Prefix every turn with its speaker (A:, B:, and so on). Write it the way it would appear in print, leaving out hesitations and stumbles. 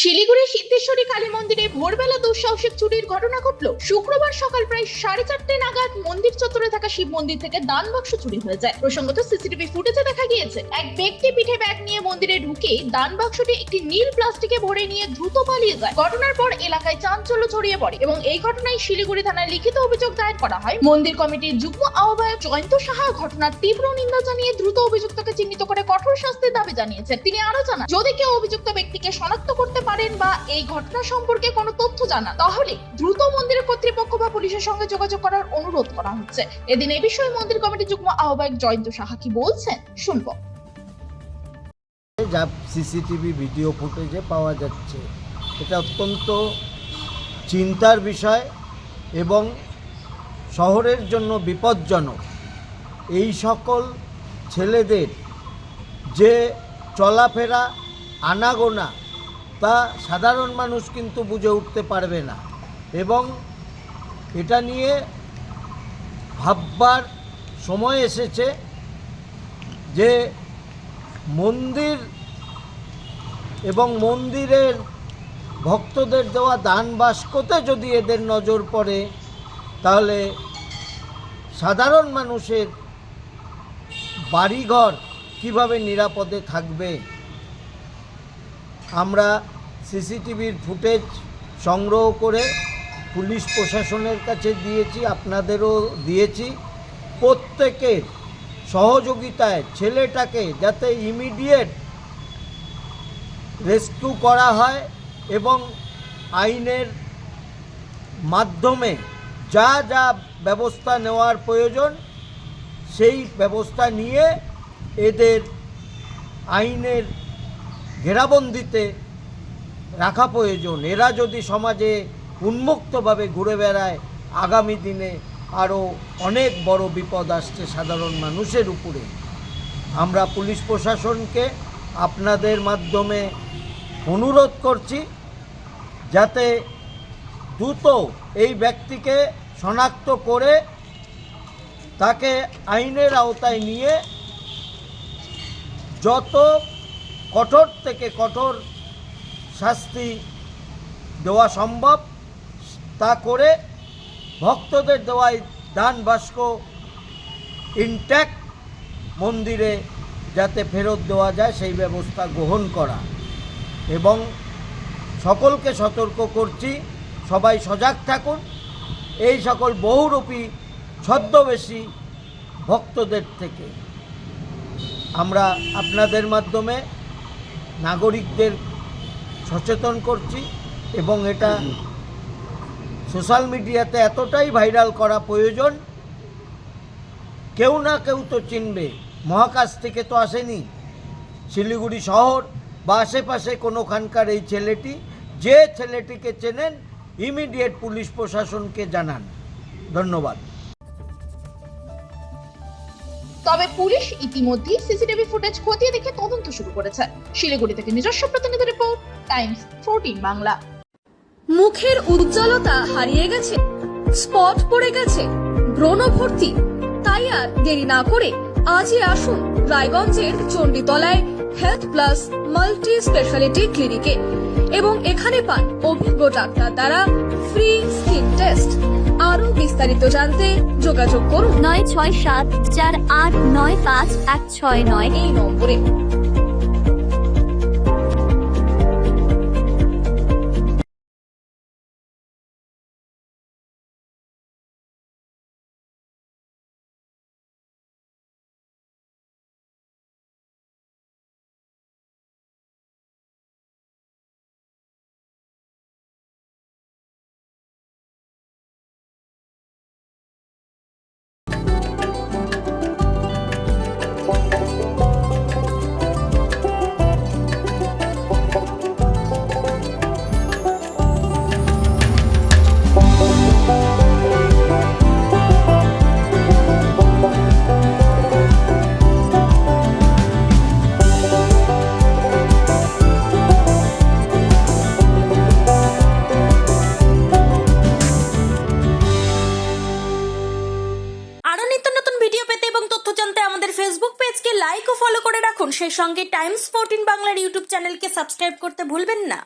A: শিলিগুড়ির সিদ্ধেশ্বরী কালী মন্দিরে ভোরবেলা দুঃসাহসিক চুরির ঘটনা ঘটল। শুক্রবার সকাল প্রায় 4:30 নাগাদ মন্দির চত্বরে থাকা শিব মন্দির থেকে দান বাক্স চুরি হয়ে যায়। প্রসঙ্গত সিসিটিভি ফুটেজে দেখা গিয়েছে এক ব্যক্তি পিঠে ব্যাগ নিয়ে মন্দিরে ঢুকে দান বাক্সটি একটি নীল প্লাস্টিকে ভরে নিয়ে দ্রুত পালিয়ে যায়। ঘটনার পর এলাকায় চাঞ্চল্য ছড়িয়ে পড়ে এবং এই ঘটনায় শিলিগুড়ি থানায় লিখিত অভিযোগ দায়ের করা হয়। মন্দির কমিটির যুগ্ম আহ্বায়ক জয়ন্ত সাহা ঘটনার তীব্র নিন্দা জানিয়ে দ্রুত অভিযুক্তকে চিহ্নিত করে কঠোর শাস্তির দাবি জানিয়েছেন। তিনি আরো জানান, যদি কেউ অভিযুক্ত ব্যক্তিকে শনাক্ত করতে পারেন বা এই ঘটনা সম্পর্কে কোনো তথ্য জানান তাহলে দ্রুত মন্দিরের কর্তৃপক্ষ বা পুলিশের সঙ্গে যোগাযোগ করার অনুরোধ করা হচ্ছে। এদিন এই বিষয়ে মন্দির কমিটির যুগ্ম আহ্বায়ক জয়ন্ত সাহা কি বলছেন শুনবো।
B: যা সিসিটিভি ভিডিও ফুটেজে পাওয়া যাচ্ছে, এটা অত্যন্ত চিন্তার বিষয় এবং শহরের জন্য বিপজ্জনক। এই সকল ছেলেদের যে চলাফেরা আনাগোনা তা সাধারণ মানুষ কিন্তু বুঝে উঠতে পারবে না এবং এটা নিয়ে ভাববার সময় এসেছে যে মন্দির এবং মন্দিরের ভক্তদের দেওয়া দান বাস্কতে যদি এদের নজর পড়ে তাহলে সাধারণ মানুষের বাড়িঘর কিভাবে নিরাপদে থাকবে। আমরা সিসিটিভির ফুটেজ সংগ্রহ করে পুলিশ প্রশাসনের কাছে দিয়েছি, আপনাদেরও দিয়েছি। প্রত্যেকের সহযোগিতায় ছেলেটাকে যাতে ইমিডিয়েট রেস্কিউ করা হয় এবং আইনের মাধ্যমে যা যা ব্যবস্থা নেওয়ার প্রয়োজন সেই ব্যবস্থা নিয়ে এদের আইনের ঘেরাবন্দিতে রাখা প্রয়োজন। এরা যদি সমাজে উন্মুক্তভাবে ঘুরে বেড়ায় আগামী দিনে আরও অনেক বড় বিপদ আসছে সাধারণ মানুষের উপরে। আমরা পুলিশ প্রশাসনকে আপনাদের মাধ্যমে অনুরোধ করছি যাতে দ্রুত এই ব্যক্তিকে শনাক্ত করে তাকে আইনের আওতায় নিয়ে যত কঠোর থেকে কঠোর শাস্তি দেওয়া সম্ভব তা করে ভক্তদের দেওয়াই দান বাস্ক ইনট্যাক্ট মন্দিরে যাতে ফেরত দেওয়া যায় সেই ব্যবস্থা গ্রহণ করা এবং সকলকে সতর্ক করছি সবাই সজাগ থাকুন এই সকল বহুরূপী ছদ্মবেশী ভক্তদের থেকে। আমরা আপনাদের মাধ্যমে নাগরিকদের সচেতন করছি এবং এটা সোশ্যাল মিডিয়াতে এতটাই ভাইরাল করা প্রয়োজন। কেউ না কেউ তো চিনবে, মহাকাশ থেকে তো আসেনি, শিলিগুড়ি শহর বা আশেপাশে কোনোখানকার এই ছেলেটি। যে ছেলেটিকে চেনেন ইমিডিয়েট পুলিশ প্রশাসনকে জানান। ধন্যবাদ।
A: তবে পুলিশ ইতিমধ্যেই সিসিটিভি ফুটেজ খতিয়ে দেখে তদন্ত শুরু করেছে। শিলিগুড়ি থেকে নিজস্ব প্রতিনিধি রিপোর্ট, টাইমস 14 বাংলা।
C: মুখের উজ্জ্বলতা হারিয়ে গেছে, স্পট পড়ে গেছে, ব্রণ ভর্তি, তাই আর দেরি না করে আজই আসুন রায়গঞ্জের চণ্ডীতলায় হেলথ প্লাস মাল্টি স্পেশালিটি ক্লিনিকে এবং এখানে পান অভিজ্ঞ ডাক্তার দ্বারা ফ্রি স্কিন টেস্ট। আরো বিস্তারিত জানতে যোগাযোগ করুন
D: 9674895169
C: এই নম্বরে।
D: লাইক ও ফলো করে রাখুন। সেই সঙ্গে টাইমস 14 বাংলার ইউটিউব চ্যানেলকে সাবস্ক্রাইব করতে ভুলবেন না।